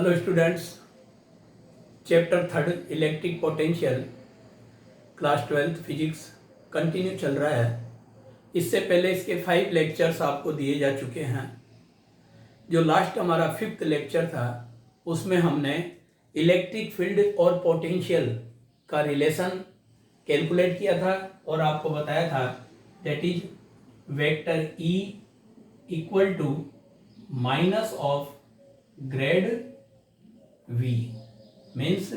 Hello students, chapter third electric potential class 12th physics continue चल रहा है। इससे पहले इसके 5 लेक्चर्स आपको दिए जा चुके हैं। जो लास्ट हमारा 5th लेक्चर था उसमें हमने इलेक्ट्रिक फील्ड और पोटेंशियल का रिलेशन कैलकुलेट किया था और आपको बताया था that is vector E equal to minus of grad V। Means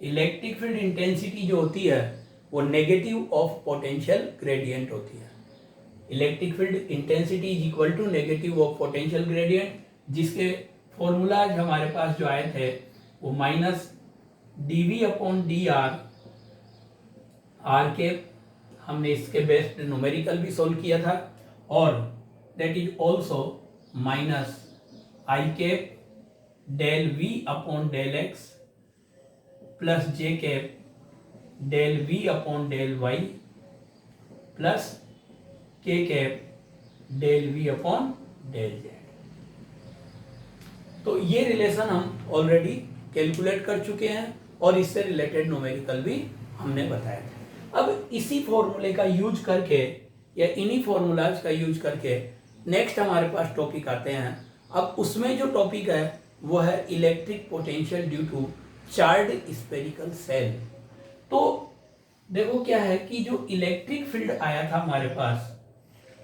electric field intensity जो होती है वो नेगेटिव ऑफ पोटेंशियल ग्रेडियंट होती है। Electric field intensity is equal to negative of potential gradient, जिसके फॉर्मूलाज हमारे पास जो आए थे वो minus dV upon dr r के, हमने इसके बेस्ड न्यूमेरिकल भी सोल्व किया था, और that is also minus i cap del V upon del x plus j cap del V upon del y plus k cap del V upon del z। तो ये relation हम already calculate कर चुके हैं और इससे रिलेटेड न्यूमेरिकल भी हमने बताया था। अब इसी फॉर्मूले का यूज करके या इन्हीं फॉर्मूलाज का यूज करके नेक्स्ट हमारे पास टॉपिक आते हैं। अब उसमें जो टॉपिक है वो है electric potential due to charge spherical shell. तो देखो क्या है कि जो इलेक्ट्रिक फील्ड आया था हमारे पास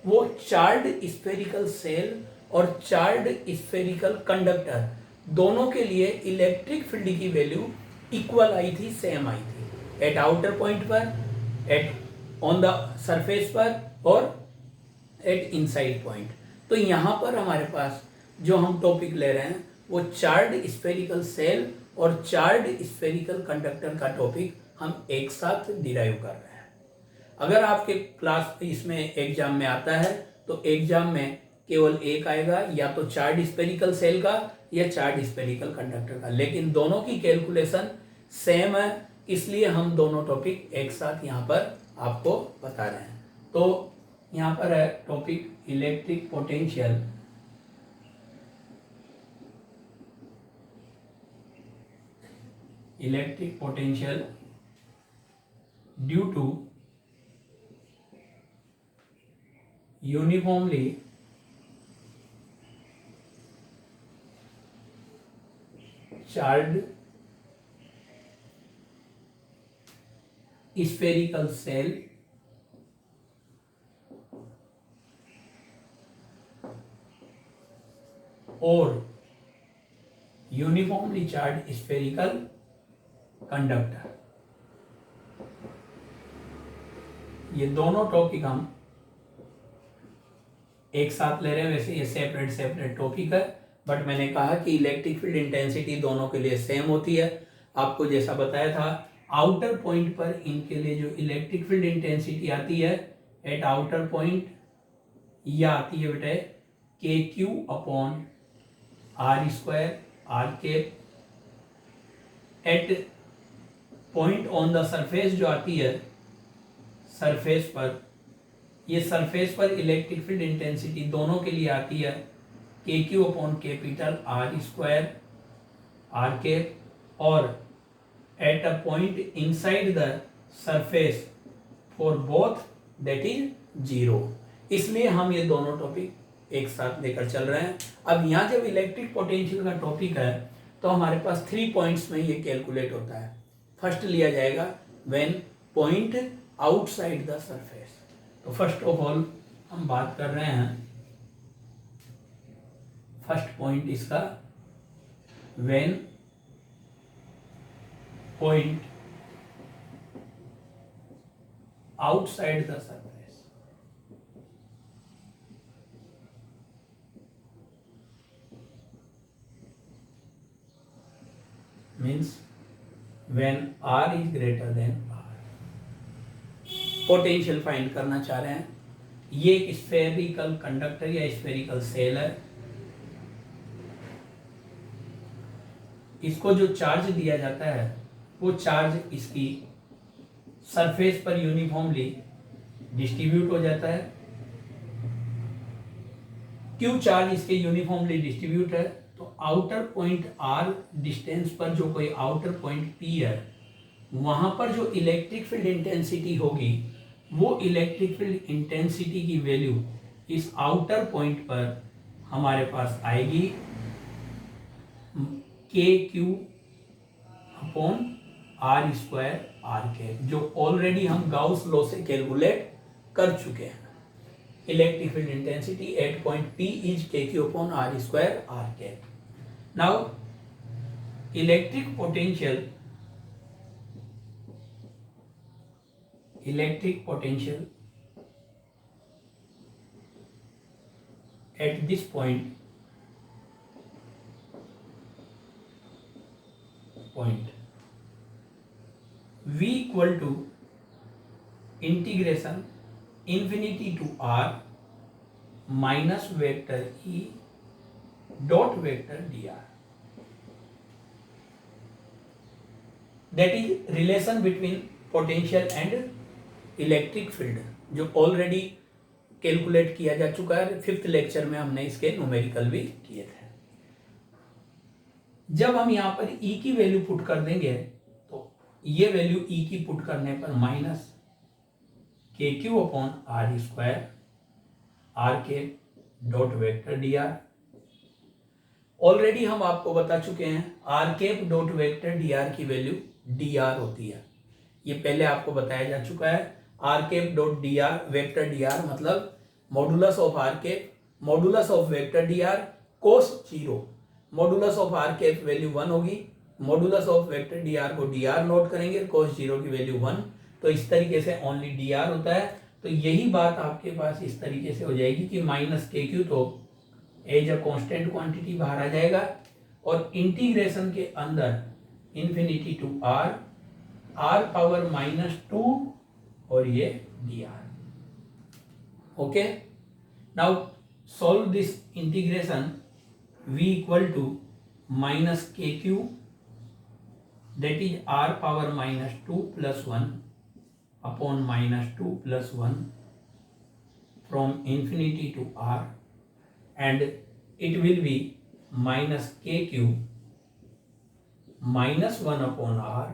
वो चार्ज स्फेरिकल सेल और चार्ज स्फेरिकल कंडक्टर दोनों के लिए इलेक्ट्रिक फील्ड की वैल्यू इक्वल आई थी, सेम आई थी, एट आउटर पॉइंट पर, एट ऑन द सरफेस पर और एट इनसाइड पॉइंट। तो यहाँ पर हमारे पास जो हम टॉपिक ले रहे हैं वो चार्ज स्फेरिकल सेल और चार्ज स्फेरिकल कंडक्टर का टॉपिक हम एक साथ डिराइव कर रहे हैं। अगर आपके क्लास इसमें एग्जाम में आता है तो एग्जाम में केवल एक आएगा, या तो चार्ज स्फेरिकल सेल का या चार्ज स्फेरिकल कंडक्टर का, लेकिन दोनों की कैलकुलेशन सेम है, इसलिए हम दोनों टॉपिक एक साथ यहाँ पर आपको बता रहे हैं। तो यहाँ पर है topic electric potential due to uniformly charged spherical cell और यूनिफॉर्मली चार्ज्ड spherical कंडक्टर। ये दोनों टॉपिक हम एक साथ ले रहे हैं। वैसे ये सेपरेट सेपरेट टॉपिक है, बट मैंने कहा कि इलेक्ट्रिक फील्ड इंटेंसिटी दोनों के लिए सेम होती है। आपको जैसा बताया था आउटर पॉइंट पर इनके लिए जो इलेक्ट्रिक फील्ड इंटेंसिटी आती है एट आउटर पॉइंट, यह आती है बेटे k q upon r square r cap. At point on the surface जो आती है सरफेस पर, ये सरफेस पर इलेक्ट्रिक फील्ड इंटेंसिटी दोनों के लिए आती है k q upon capital r square r cap, और at a point inside the surface for both that is 0। इसलिए हम ये दोनों टॉपिक एक साथ लेकर चल रहे हैं। अब यहाँ जब इलेक्ट्रिक पोटेंशियल का टॉपिक है तो हमारे पास 3 पॉइंट्स में ये कैलकुलेट होता है। फर्स्ट लिया जाएगा when point outside the surface. तो फर्स्ट ऑफ ऑल हम बात कर रहे हैं फर्स्ट पॉइंट इसका when point outside the surface. Means when R is greater then R। Potential find करना चाह रहे हैं। ये एक स्फेरिकल कंडक्टर या स्फेरिकल सेल है। इसको जो चार्ज दिया जाता है वो चार्ज इसकी सरफेस पर यूनिफॉर्मली डिस्ट्रीब्यूट हो जाता है। क्यों चार्ज इसके यूनिफॉर्मली डिस्ट्रीब्यूट है तो आउटर पॉइंट आर डिस्टेंस पर जो कोई आउटर पॉइंट पी है, वहां पर जो इलेक्ट्रिक फील्ड इंटेंसिटी होगी, वो इलेक्ट्रिक फील्ड इंटेंसिटी की वैल्यू इस आउटर पॉइंट पर हमारे पास आएगी k q upon r square r के, जो ऑलरेडी हम गाउस लॉ से कैलकुलेट कर चुके हैं। Electric field intensity at point P is k q upon r square r k. Now electric potential at this point v equal to integration infinity to r minus vector e dot vector dr, that is relation between potential and electric field, जो already calculate किया जा चुका है। 5th lecture में हमने इसके numerical भी किए थे। जब हम यहाँ पर E की वैल्यू पुट कर देंगे तो ये वैल्यू E की पुट करने पर minus k q upon r square r k dot vector d r. Already हम आपको बता चुके हैं r k dot vector d r की वैल्यू डी आर होती है, ये पहले आपको बताया जा चुका है। R cap dot d r vector d r मतलब modulus of r cap modulus of vector d r cos 0। Modulus of r cap value 1 होगी, modulus of vector d r को डी आर नोट करेंगे, कोस 0 की value 1। तो इस तरीके से only d are होता है। तो यही बात आपके पास इस तरीके से हो जाएगी कि माइनस के क्यू तो एज अ कॉन्स्टेंट क्वांटिटी बाहर आ जाएगा, और इंटीग्रेशन के अंदर इंफिनिटी टू आर पावर -2 और ये d r. Okay, now solve this integration. v equal to minus k q that is r power -2 + 1 upon -2 + 1 from infinity to r, and it will be minus k q -1 upon r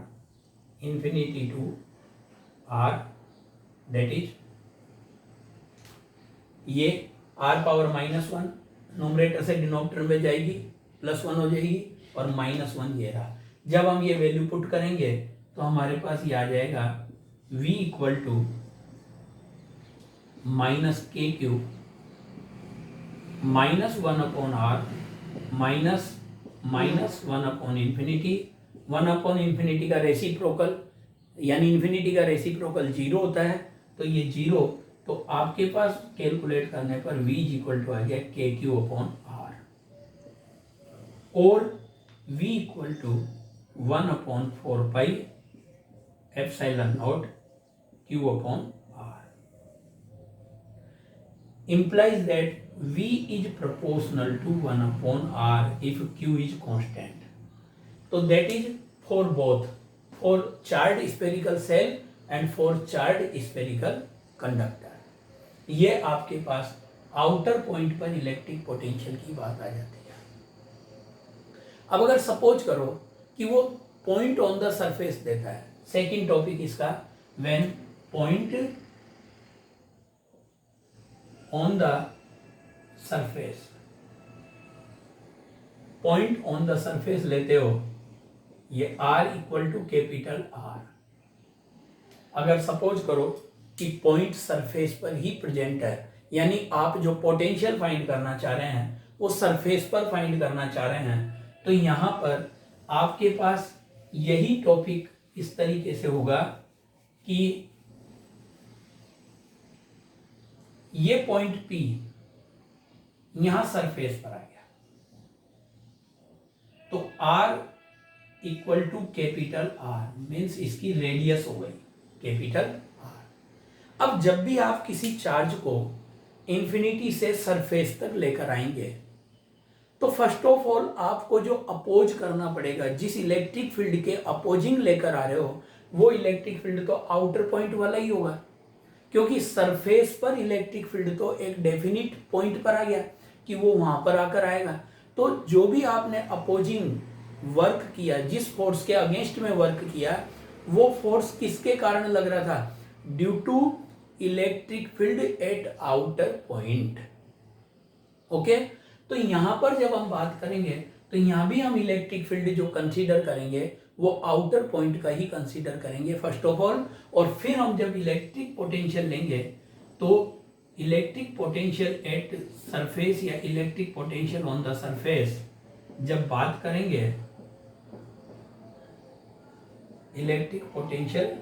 infinity to r, that is ये r power -1 numerator से denominator में जाएगी, +1 हो जाएगी, और -1 ये रहा। जब हम ये वैल्यू पुट करेंगे तो हमारे पास ये आ जाएगा v equal to minus k q -1 upon r -1 upon infinity. 1 upon infinity का रेसिप्रोकल यानी इंफिनिटी का रेसिप्रोकल 0 होता है, तो ये 0, तो आपके पास कैलकुलेट करने पर v इक्वल टू आ गया के क्यू अपॉन आर, और v equal to 1 upon 4 pi epsilon not q upon r, implies that v is proportional to 1 upon r if q is constant. So that is for both, for charged spherical cell and for charged spherical conductor. ये आपके पास outer point पर electric potential की बात आ जाती है। अब अगर suppose करो कि वो पॉइंट ऑन द सरफेस देता है, सेकंड टॉपिक इसका, when point on the surface, point on the surface लेते हो, ये r equal to capital R। अगर सपोज करो कि पॉइंट सरफेस पर ही प्रेजेंट है, यानी आप जो पोटेंशियल फाइंड करना चाह रहे हैं वो सरफेस पर फाइंड करना चाह रहे हैं, तो यहाँ पर आपके पास यही टॉपिक इस तरीके से होगा कि ये पॉइंट P यहां सरफेस पर आ गया, तो R equal to capital R means इसकी रेडियस हो गई कैपिटल R। अब जब भी आप किसी चार्ज को इंफिनिटी से सरफेस तक लेकर आएंगे तो फर्स्ट ऑफ ऑल आपको जो अपोज करना पड़ेगा, जिस इलेक्ट्रिक फील्ड के अपोजिंग लेकर आ रहे हो, वो इलेक्ट्रिक फील्ड तो आउटर पॉइंट वाला ही होगा, क्योंकि सरफेस पर इलेक्ट्रिक फील्ड तो एक डेफिनिट पॉइंट पर आ गया कि वो वहां पर आकर आएगा। तो जो भी आपने अपोजिंग वर्क किया, जिस फोर्स के अगेंस्ट में वर्क किया, वो फोर्स किसके कारण लग रहा था? Due to electric field at outer point. Okay, तो यहां पर जब हम बात करेंगे तो यहां भी हम इलेक्ट्रिक फील्ड जो कंसीडर करेंगे वो आउटर पॉइंट का ही कंसीडर करेंगे फर्स्ट ऑफ ऑल, और फिर हम जब इलेक्ट्रिक पोटेंशियल लेंगे तो इलेक्ट्रिक पोटेंशियल एट सरफेस या electric potential on the surface जब बात करेंगे, electric potential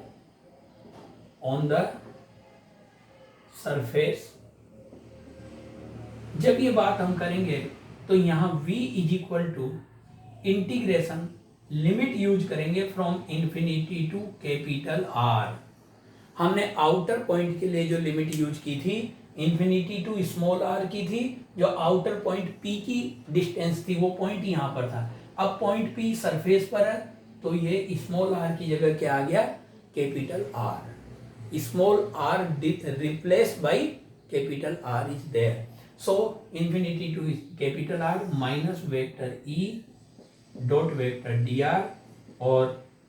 on the surface जब ये बात हम करेंगे तो यहां v is equal to integration limit use करेंगे from infinity to capital R। हमने आउटर पॉइंट के लिए जो लिमिट यूज की थी इंफिनिटी टू स्मॉल r की थी, जो आउटर पॉइंट P की डिस्टेंस थी वो पॉइंट यहां पर था। अब पॉइंट P सरफेस पर है तो ये स्मॉल r की जगह क्या आ गया? Capital R। Small r replace by capital R is there. So infinity to capital R minus vector E dot vector dr, और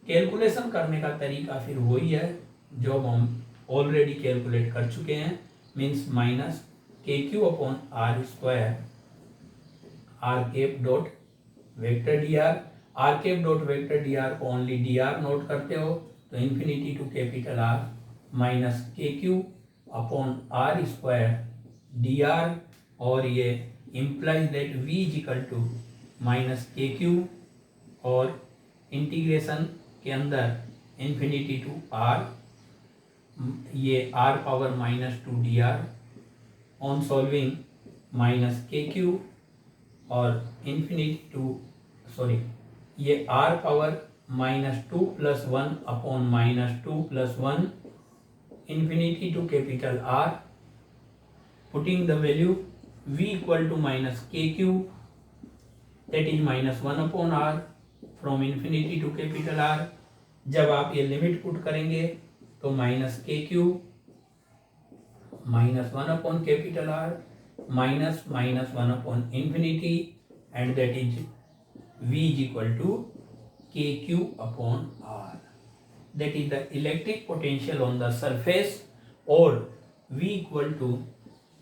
कैलकुलेशन करने का तरीका फिर वही है जो हम ऑलरेडी कैलकुलेट कर चुके हैं, means minus k q upon r square r cap dot vector d r cap dot vector d r को ओनली डी आर नोट करते हो तो infinity to capital r minus k q upon r square d r, और ये implies that v is equal to minus k q और integration के अंदर infinity to r, ये r power minus two d r on solving minus k q और infinity to ये r power minus two plus one upon minus two plus one infinity to capital R, putting the value v equal to minus kq, that is minus 1 upon r from infinity to capital R। जब आप ये limit put करेंगे तो minus k q माइनस 1 upon capital R minus minus 1 upon infinity, and that is v is equal to k q upon R। That is the electric potential on the surface, और v equal to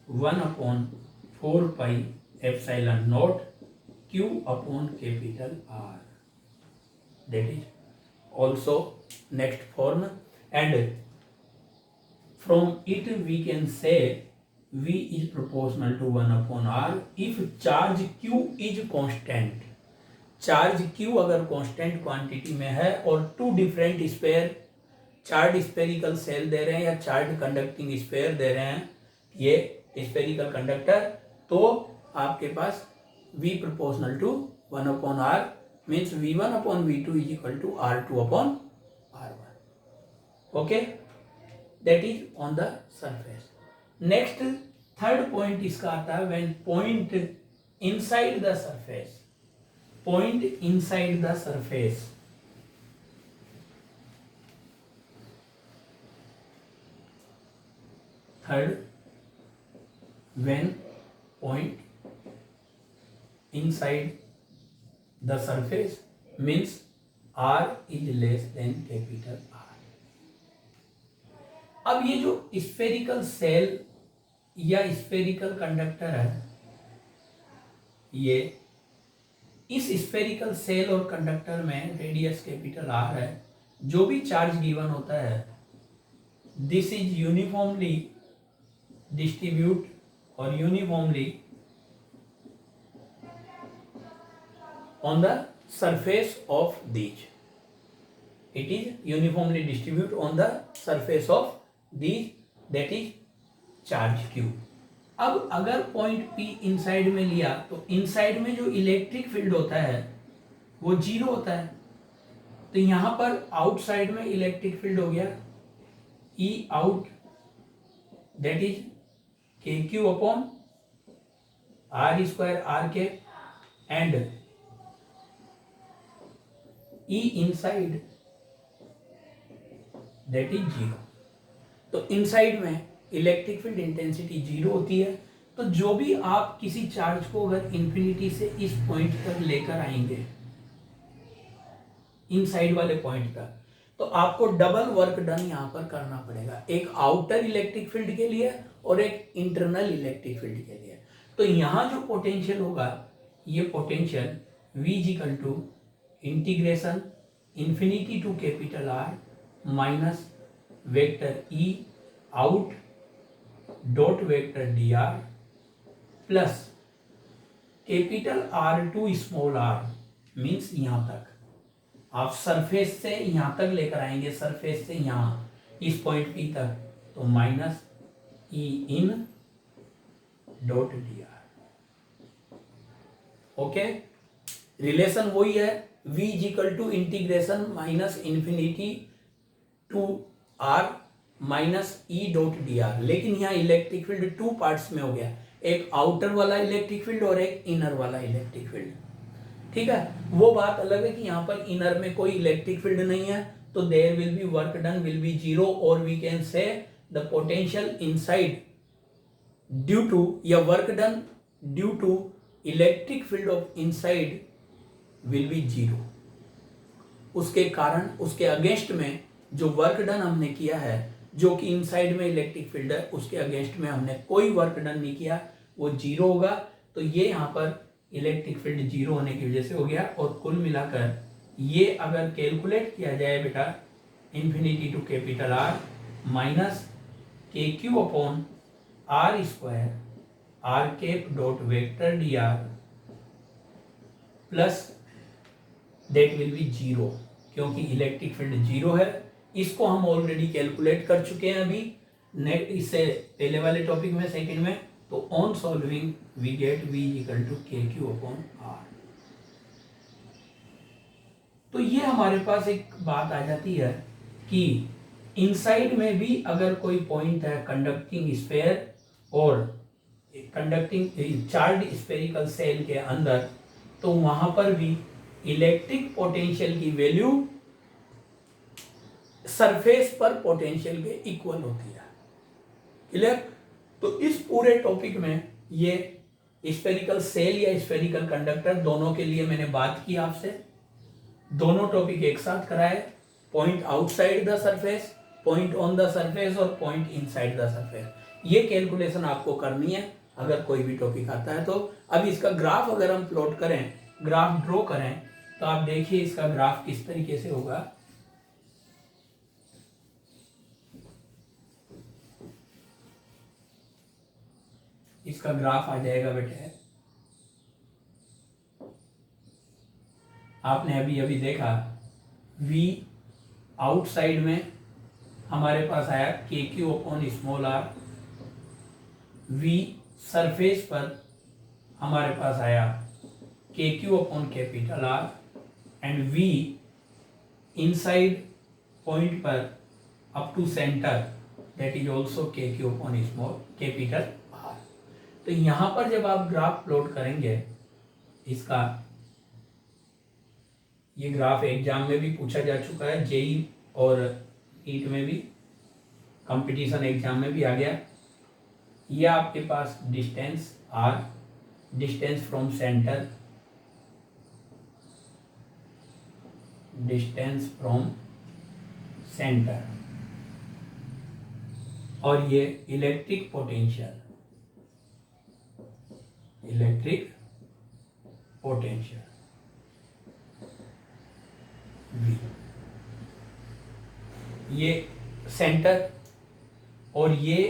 1 upon 4 pi epsilon not q upon capital R। That is also next form, and from it we can say v is proportional to 1 upon R if charge q is constant। Charge q अगर constant quantity में है और two different sphere charge spherical shell दे रहे हैं या charge conducting sphere दे रहे हैं, ये स्फेरिकल कंडक्टर, तो आपके पास v proportional to 1 upon r means v1 upon v2 is equal to r2 upon r1। Okay, that is on the surface. Next third point इसका आता है when point inside the surface. Point inside the surface, third when point inside the surface means r is less than capital R। अब ये जो spherical shell या spherical conductor है, ये इस स्फेरिकल सेल और कंडक्टर में रेडियस कैपिटल R है, जो भी चार्ज गिवन होता है this is uniformly distribute or uniformly on the surface of these, it is uniformly distributed on the surface of these, that is charge q। अब अगर point P inside में लिया तो इनसाइड में जो इलेक्ट्रिक फील्ड होता है वो जीरो होता है, तो यहां पर आउटसाइड में इलेक्ट्रिक फील्ड हो गया E out, that is k q upon r square r k, and E inside that is zero. तो इनसाइड में इलेक्ट्रिक फील्ड इंटेंसिटी जीरो होती है, तो तो जो भी आप किसी चार्ज को अगर इंफिनिटी से इस पॉइंट तक लेकर आएंगे, इनसाइड वाले पॉइंट तक, तो आपको डबल वर्क डन यहां पर करना पड़ेगा, एक आउटर इलेक्ट्रिक फील्ड के लिए और एक इंटरनल इलेक्ट्रिक फील्ड के लिए। तो यहां जो पोटेंशियल होगा, ये potential V equal to integration infinity to capital R minus vector E out dot vector dr plus capital R to small r means यहां तक आप सरफेस से यहां तक लेकर आएंगे, सरफेस से यहां इस पॉइंट P तक, तो minus E in dot dr। Okay, relation वही है, V equal to integration minus infinity to R minus E dot dr, लेकिन यहाँ इलेक्ट्रिक फील्ड टू पार्ट्स में हो गया, एक आउटर वाला इलेक्ट्रिक फील्ड और एक इनर वाला इलेक्ट्रिक फील्ड। ठीक है, वो बात अलग है कि यहाँ पर इनर में कोई इलेक्ट्रिक फील्ड नहीं है, तो there will be work done will be zero, और we can say the potential inside due to या work done due to electric field of inside will be zero. उसके कारण, उसके अगेंस्ट में जो वर्क डन हमने किया है, जो कि इनसाइड में इलेक्ट्रिक फील्ड है, उसके अगेंस्ट में हमने कोई वर्क डन नहीं किया, वो जीरो होगा। तो ये यहाँ पर इलेक्ट्रिक फील्ड जीरो होने की वजह से हो गया, और कुल मिलाकर ये अगर कैलकुलेट किया जाए बेटा, infinity to capital R minus k q upon R square R cap dot vector dr plus that will be zero, क्योंकि इलेक्ट्रिक फील्ड जीरो है। इसको हम ऑलरेडी कैलकुलेट कर चुके हैं अभी इससे पहले वाले टॉपिक में, सेकंड में। तो on solving we get V equal to k q upon R। तो ये हमारे पास एक बात आ जाती है कि इनसाइड में भी अगर कोई पॉइंट है कंडक्टिंग स्फीयर और कंडक्टिंग चार्ज स्फेरिकल सेल के अंदर, तो वहां पर भी इलेक्ट्रिक पोटेंशियल की वैल्यू सरफेस पर पोटेंशियल के इक्वल होती है। क्लियर? तो इस पूरे टॉपिक में ये स्फेरिकल सेल या स्फेरिकल कंडक्टर दोनों के लिए मैंने बात की आपसे, दोनों टॉपिक एक साथ कराए, point outside the surface, point on the surface और पॉइंट इनसाइड द सरफेस। ये कैलकुलेशन आपको करनी है अगर कोई भी टॉपिक आता है तो। अब इसका ग्राफ अगर हम प्लॉट करें, ग्राफ ड्रॉ करें, तो आप देखिए इसका ग्राफ किस तरीके से होगा। इसका ग्राफ आ जाएगा बेटे, आपने अभी अभी देखा V आउटसाइड में हमारे पास आया k q upon small r, V surface पर हमारे पास आया k q upon capital R, and V inside point पर up to centre that is also k q upon small capital R। तो यहां पर जब आप ग्राफ प्लॉट करेंगे इसका, ये ग्राफ एग्जाम में भी पूछा जा चुका है, जेई और नीट में भी, कंपटीशन एग्जाम में भी आ गया। ये आपके पास distance R, distance from centre, distance from centre, और ये electric potential, electric potential V, ये सेंटर, और ये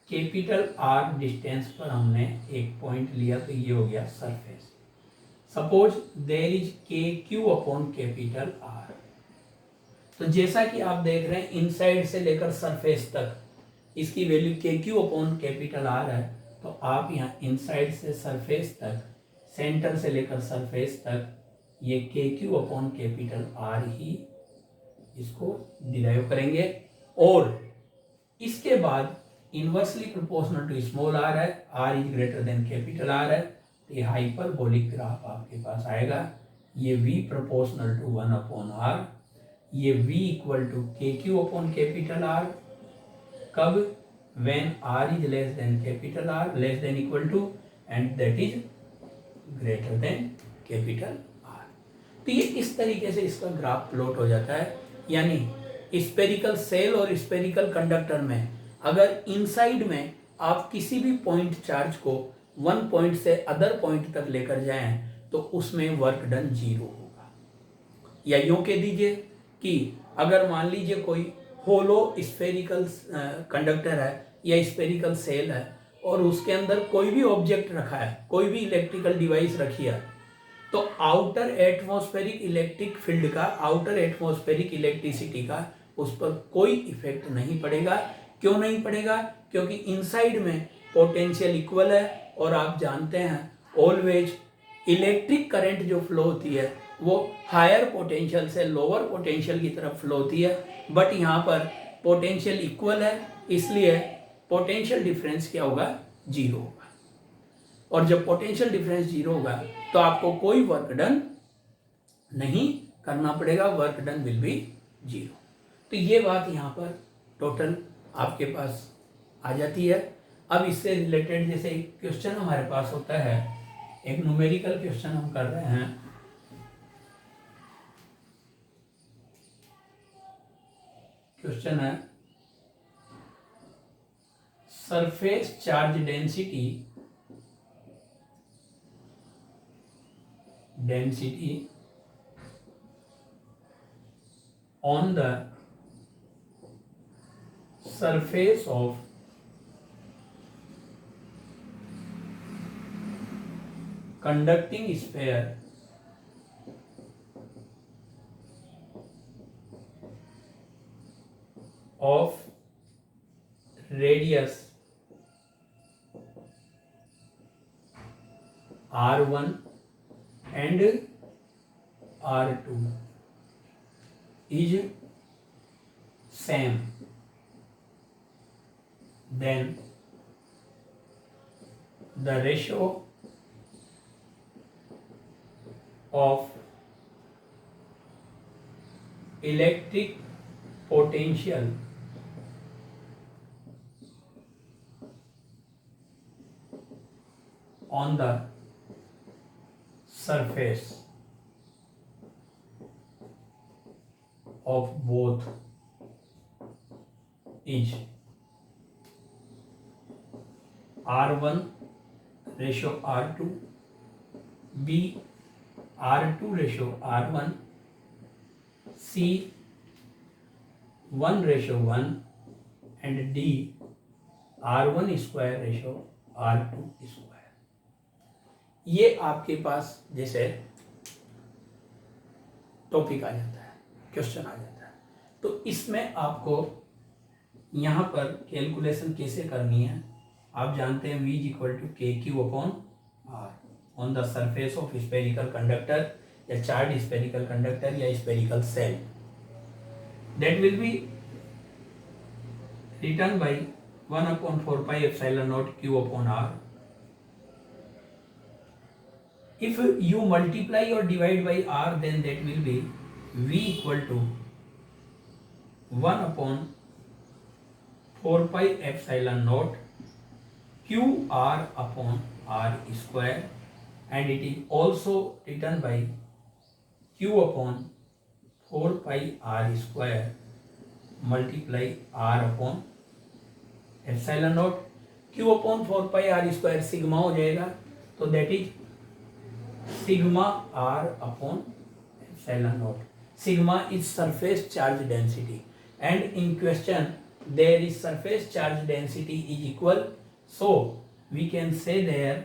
कैपिटल R डिस्टेंस पर हमने एक पॉइंट लिया, तो ये हो गया surface. Suppose there is k q upon capital R। तो जैसा कि आप देख रहे हैं इनसाइड से लेकर सरफेस तक इसकी वैल्यू के क्यू अपॉन कैपिटल R है, तो आप यहाँ इनसाइड से सरफेस तक, सेंटर से लेकर सरफेस तक ये k q upon capital R ही इसको डिराइव करेंगे, और इसके बाद inversely proportional to small r है, r is greater than capital R है, तो ये हाइपरबोलिक ग्राफ आपके पास आएगा। ये v proportional to 1 upon r, ये v equal to k q upon capital R, कब? when r is less than capital R, less than equal to, and that is greater than capital R। तो ये इस तरीके से इसका graph plot हो जाता है। यानी स्पेरिकल सेल और स्पेरिकल कंडक्टर में अगर इनसाइड में आप किसी भी पॉइंट चार्ज को वन पॉइंट से अदर पॉइंट तक लेकर जाएं तो उसमें वर्क डन 0 होगा। या यूं कह दीजिए कि अगर मान लीजिए कोई होलो स्फेरिकल कंडक्टर है या स्फेरिकल सेल है और उसके अंदर कोई भी ऑब्जेक्ट रखा है, कोई भी इलेक्ट्रिकल डिवाइस रखी है, तो आउटर एटमॉस्फेरिक इलेक्ट्रिक फील्ड का, आउटर एटमॉस्फेरिक इलेक्ट्रिसिटी का उस पर कोई इफेक्ट नहीं पड़ेगा। क्यों नहीं पड़ेगा? क्योंकि इनसाइड में पोटेंशियल इक्वल है और आप जानते हैं ऑलवेज इलेक्ट्रिक करंट जो फ्लो होती है वो हायर पोटेंशियल से लोअर पोटेंशियल की तरफ फ्लो होती है, बट यहाँ पर पोटेंशियल इक्वल है, इसलिए पोटेंशियल डिफरेंस क्या होगा? 0 होगा। और जब पोटेंशियल डिफरेंस 0 होगा तो आपको कोई वर्क डन नहीं करना पड़ेगा, वर्क डन विल बी 0। तो ये बात यहाँ पर टोटल आपके पास आ जाती है। अब इससे रिलेटेड जैसे एक क्वेश्चन हमारे पास होता है, एक न्यूमेरिकल क्वेश्चन हम कर रहे हैं। क्वेश्चन है surface charge density on the surface of conducting sphere of radius r1 and r2 is same, then the ratio of electric potential on the surface of both is R1 ratio R2, B R2 ratio R1, C 1 ratio 1 and D R1 square ratio R2 square। ये आपके पास जैसे topic आ जाता है, question आ जाता है। तो इसमें आपको यहाँ पर कैलकुलेशन कैसे करनी है? आप जानते हैं V equal to k q upon r on the surface of spherical conductor या चार्ज स्पेरिकल कंडक्टर या spherical shell, that will be written by 1/4 pi epsilon not Q upon R। If you multiply or divide by R, then that will be V equal to 1/4 pi epsilon naught QR upon R square, and it is also written by Q upon 4 pi R square multiply R upon epsilon naught। Q upon 4 pi R square sigma हो जाएगा, तो that is sigma r upon epsilon naught। Sigma is surface charge density, and in question there is surface charge density is equal, so we can say there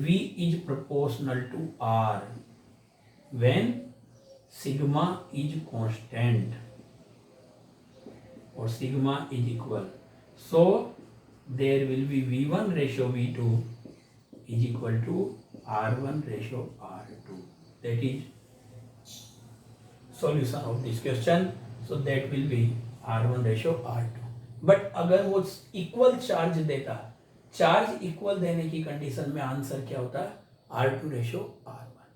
V is proportional to R when sigma is constant or sigma is equal, so there will be V1 ratio V2 is equal to R1 ratio R2। That is solution of this question, so that will be R1 ratio R2। But अगर वो equal charge देता, charge equal देने की condition में answer क्या होता? R2 ratio R1।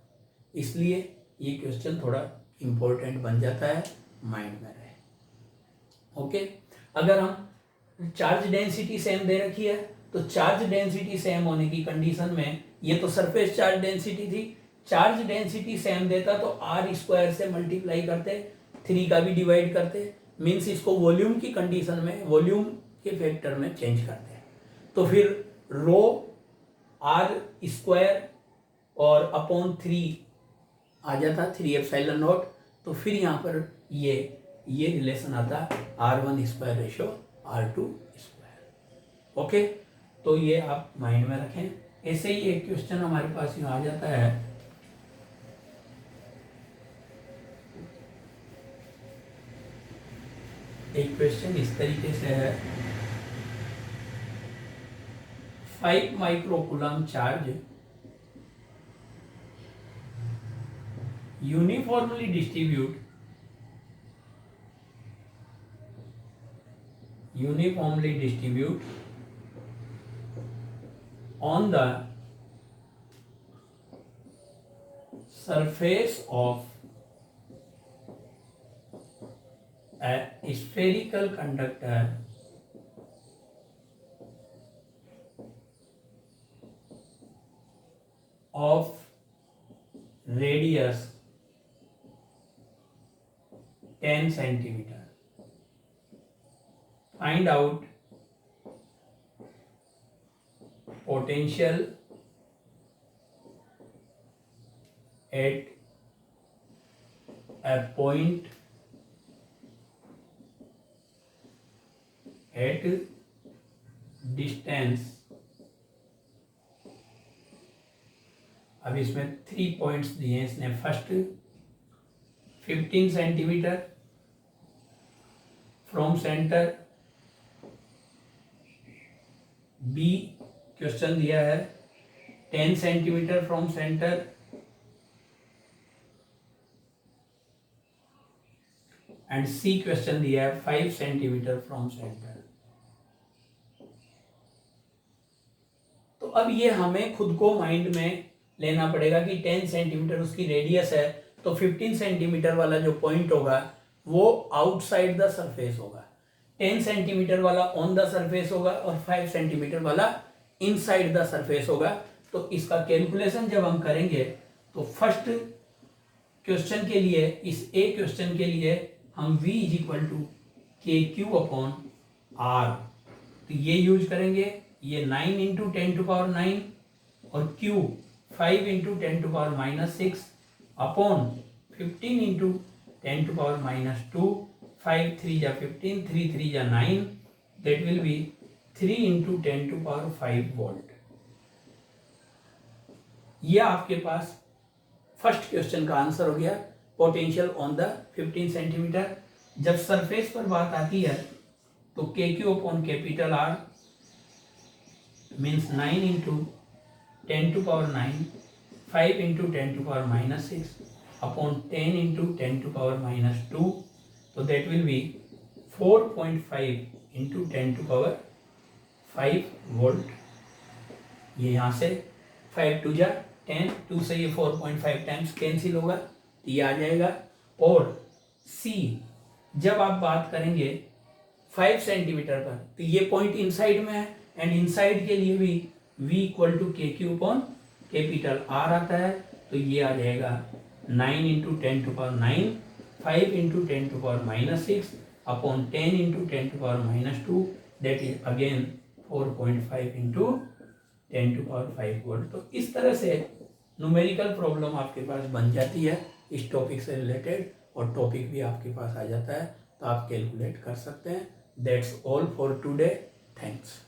इसलिए ये क्वेश्चन थोड़ा इंपॉर्टेंट बन जाता है, माइंड में रहे। ओके, अगर हम चार्ज डेंसिटी सेम दे रखी है, तो चार्ज डेंसिटी सेम होने की कंडीशन में, ये तो सरफेस चार्ज डेंसिटी थी, चार्ज डेंसिटी सेम देता तो आर स्क्वायर से मल्टीप्लाई करते, 3 का भी डिवाइड करते, मीन्स इसको वॉल्यूम की कंडीशन में, वॉल्यूम के फैक्टर में चेंज करते हैं, तो फिर रो आर स्क्वायर और अपॉन 3 आ जाता 3 एप्सिलॉन नॉट, तो फिर यहाँ पर ये रिलेशन आता R1 square ratio R2 square. Okay, तो ये आप माइंड में रखें। ऐसे ही एक क्वेश्चन हमारे पास यहाँ आ जाता है, एक क्वेश्चन इस तरीके से है, 5 microcoulomb charge uniformly distribute on the surface of a spherical conductor of radius 10 centimeter. Find out potential at a point at distance, अब इसमें 3 पॉइंट्स दिए हैं इसने। First 15 centimetre from centre, B question दिया है 10 centimetre from centre, and C question दिया है 5 centimetre from centre. तो अब ये हमें खुद को माइंड में लेना पड़ेगा कि 10 सेंटीमीटर उसकी रेडियस है, तो 15 सेंटीमीटर वाला जो पॉइंट होगा वो आउटसाइड द सरफेस होगा, 10 सेंटीमीटर वाला ऑन द सरफेस होगा और 5 सेंटीमीटर वाला इनसाइड द सरफेस होगा। तो इसका कैलकुलेशन जब हम करेंगे तो फर्स्ट क्वेश्चन के लिए, इस ए क्वेश्चन के लिए हम v is equal to k q upon are, तो ये यूज करेंगे। ये 9 इंटू 10 टू पावर 9 और q 5 into 10 to power -6 upon 15 into 10 to power -2, 5 3 जा 15, 3 3 जा 9, that will be 3 into 10 to power 5 volt. यह आपके पास फर्स्ट क्वेश्चन का आंसर हो गया, पोटेंशियल ऑन द 15 सेंटीमीटर। जब सरफेस पर बात आती है तो k q upon capital R means 9 into 10 to power 9, 5 into 10 to power -6 upon 10 into 10 to power -2, तो that will be 4.5 into 10 to power 5 volt. ये यहाँ से 5 2 जा 10, 2 से ये 4.5 टाइम्स कैंसिल होगा, तो ये आ जाएगा। और सी जब आप बात करेंगे 5 सेंटीमीटर पर, तो ये पॉइंट इनसाइड में है, एंड इनसाइड के लिए भी v equal to k q upon capital R आता है, तो ये आ जाएगा 9 into 10 to power 9, 5 into 10 to power -6 upon 10 into 10 to power -2, that is again 4.5 into 10 to power 5 volt. तो इस तरह से न्यूमेरिकल प्रॉब्लम आपके पास बन जाती है इस टॉपिक से रिलेटेड, और टॉपिक भी आपके पास आ जाता है, तो आप कैलकुलेट कर सकते हैं। That's all for today, thanks.